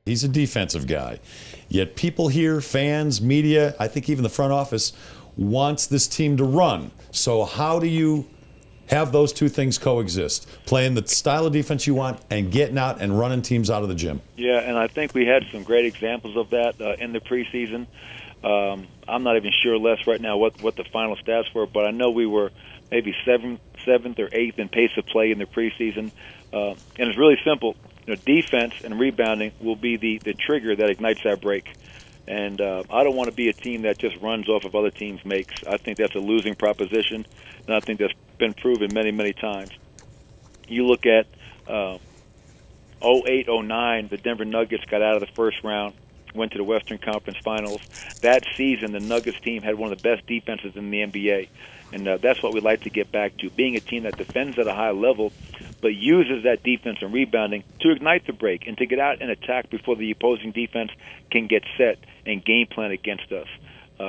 He's a defensive guy. Yet people here, fans, media, I think even the front office, wants this team to run. So how do you have those two things coexist? Playing the style of defense you want and getting out and running teams out of the gym. Yeah, and I think we had some great examples of that in the preseason. I'm not even sure, Les, right now what the final stats were, but I know we were maybe seventh or eighth in pace of play in the preseason. And it's really simple. Defense and rebounding will be the trigger that ignites that break. And I don't want to be a team that just runs off of other teams' makes. I think that's a losing proposition, and I think that's been proven many, many times. You look at 08, 09, the Denver Nuggets got out of the first round, went to the Western Conference Finals. That season, the Nuggets team had one of the best defenses in the NBA. And that's what we like to get back to, being a team that defends at a high level, but uses that defense and rebounding to ignite the break and to get out and attack before the opposing defense can get set and game plan against us.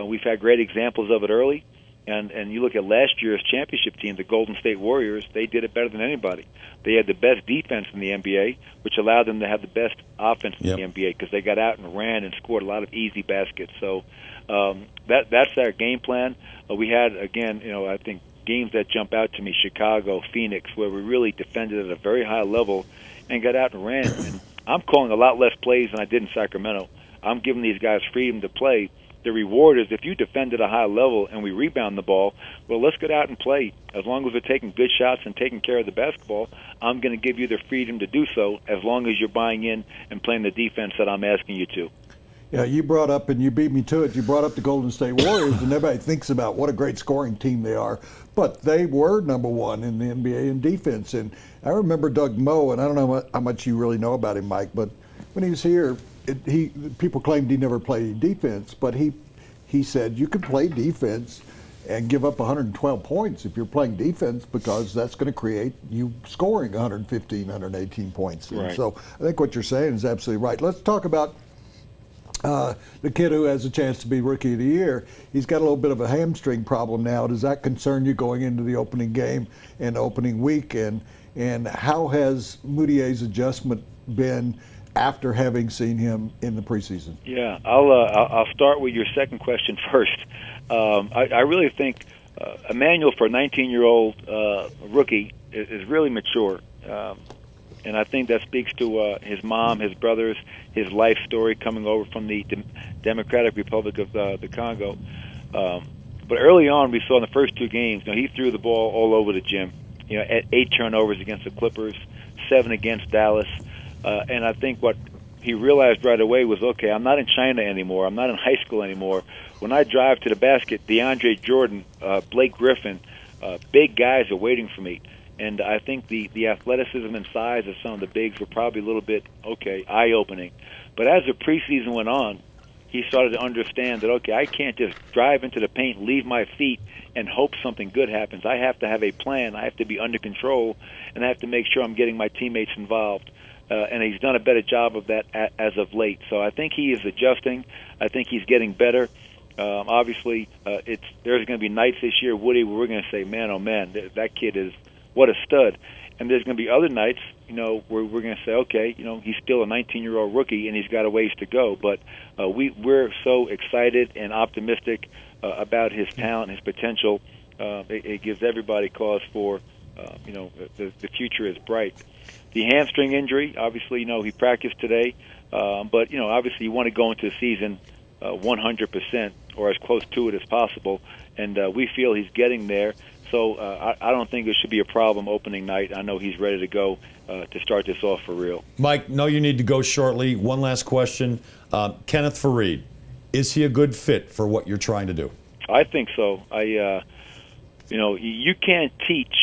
We've had great examples of it early, and you look at last year's championship team, the Golden State Warriors, they did it better than anybody. They had the best defense in the NBA, which allowed them to have the best offense in the NBA because they got out and ran and scored a lot of easy baskets. So that's our game plan. We had, again, I think games that jump out to me, Chicago, Phoenix, where we really defended at a very high level and got out and ran. And I'm calling a lot less plays than I did in Sacramento. I'm giving these guys freedom to play. The reward is if you defend at a high level and we rebound the ball, well, let's get out and play. As long as we're taking good shots and taking care of the basketball, I'm going to give you the freedom to do so as long as you're buying in and playing the defense that I'm asking you to. Yeah, you brought up, and you beat me to it, you brought up the Golden State Warriors, and everybody thinks about what a great scoring team they are. But they were number one in the NBA in defense. And I remember Doug Moe, and I don't know how much you really know about him, Mike, but when he was here, people claimed he never played defense, but he said you can play defense and give up 112 points if you're playing defense because that's going to create you scoring 115, 118 points. Right. And so I think what you're saying is absolutely right. Let's talk about the kid who has a chance to be Rookie of the Year. He's got a little bit of a hamstring problem now. Does that concern you going into the opening game and opening week? And how has Mudiay's adjustment been after having seen him in the preseason? Yeah, I'll start with your second question first. I really think Emmanuel, for a 19-year-old rookie, is really mature. And I think that speaks to his mom, his brothers, his life story coming over from the Democratic Republic of the Congo. But early on, we saw in the first two games, he threw the ball all over the gym. At 8 turnovers against the Clippers, 7 against Dallas. And I think what he realized right away was, okay, I'm not in China anymore. I'm not in high school anymore. When I drive to the basket, DeAndre Jordan, Blake Griffin, big guys are waiting for me. And I think the athleticism and size of some of the bigs were probably a little bit, eye-opening. But as the preseason went on, he started to understand that, I can't just drive into the paint, leave my feet, and hope something good happens. I have to have a plan. I have to be under control, and I have to make sure I'm getting my teammates involved. And he's done a better job of that as of late. So I think he is adjusting. I think he's getting better. Obviously, there's going to be nights this year, Woody, where we're going to say, man, oh, man, that kid is what a stud. And there's going to be other nights, where we're going to say, okay, he's still a 19-year-old rookie and he's got a ways to go. But we're so excited and optimistic about his talent, his potential. It gives everybody cause for, the future is bright. The hamstring injury, obviously, he practiced today. But, obviously you want to go into the season 100% or as close to it as possible. And we feel he's getting there. So I don't think it should be a problem opening night. I know he's ready to go to start this off for real. Mike, no, you need to go shortly. One last question. Kenneth Faried, is he a good fit for what you're trying to do? I think so. You can't teach,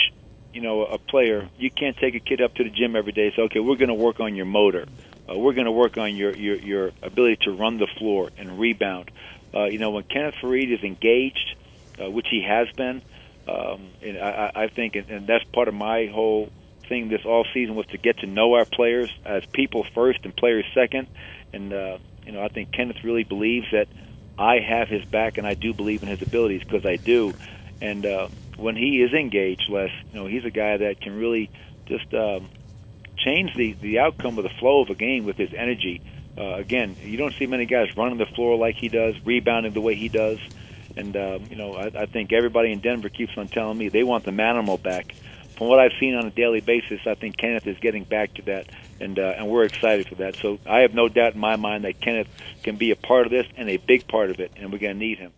a player. You can't take a kid up to the gym every day and say, okay, we're going to work on your motor. We're going to work on your ability to run the floor and rebound. When Kenneth Faried is engaged, which he has been, and I think, and that's part of my whole thing this all season was to get to know our players as people first and players second. And I think Kenneth really believes that I have his back, and I do believe in his abilities because I do. And when he is engaged, Les, he's a guy that can really just change the outcome of the flow of a game with his energy. again, you don't see many guys running the floor like he does, rebounding the way he does. And, I think everybody in Denver keeps on telling me they want the Manimal back. From what I've seen on a daily basis, I think Kenneth is getting back to that, and we're excited for that. So I have no doubt in my mind that Kenneth can be a part of this and a big part of it, and we're going to need him.